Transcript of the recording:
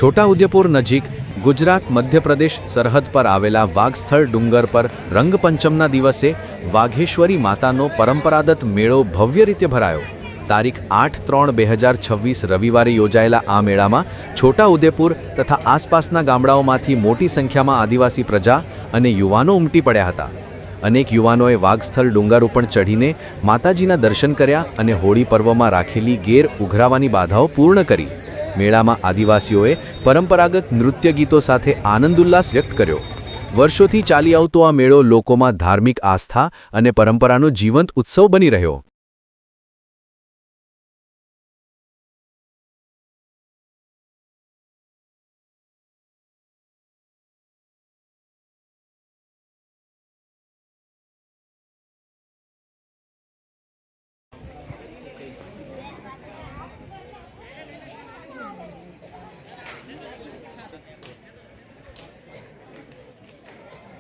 છોટાઉદેપુર નજીક ગુજરાત મધ્યપ્રદેશ સરહદ પર આવેલા વાઘસ્થળ ડુંગર પર રંગપંચમના દિવસે વાઘેશ્વરી માતાનો પરંપરાગત મેળો ભવ્ય રીતે ભરાયો। તારીખ 8/3/2026 રવિવારે યોજાયેલા આ મેળામાં છોટાઉદેપુર તથા આસપાસના ગામડાઓમાંથી મોટી સંખ્યામાં આદિવાસી પ્રજા અને યુવાનો ઉમટી પડ્યા હતા। અનેક યુવાનોએ વાઘસ્થળ ડુંગર ઉપર ચઢીને માતાજીના દર્શન કર્યા અને હોળી પર્વમાં રાખેલી ગેર ઉઘરાવાની બાધાઓ પૂર્ણ કરી। મેળામાં આદિવાસીઓએ પરંપરાગત નૃત્ય ગીતો સાથે આનંદ-ઉલ્લાસ વ્યક્ત કર્યો। વર્ષોથી ચાલી આવતો આ મેળો લોકોમાં ધાર્મિક આસ્થા અને પરંપરાનો જીવંત ઉત્સવ બની રહ્યો।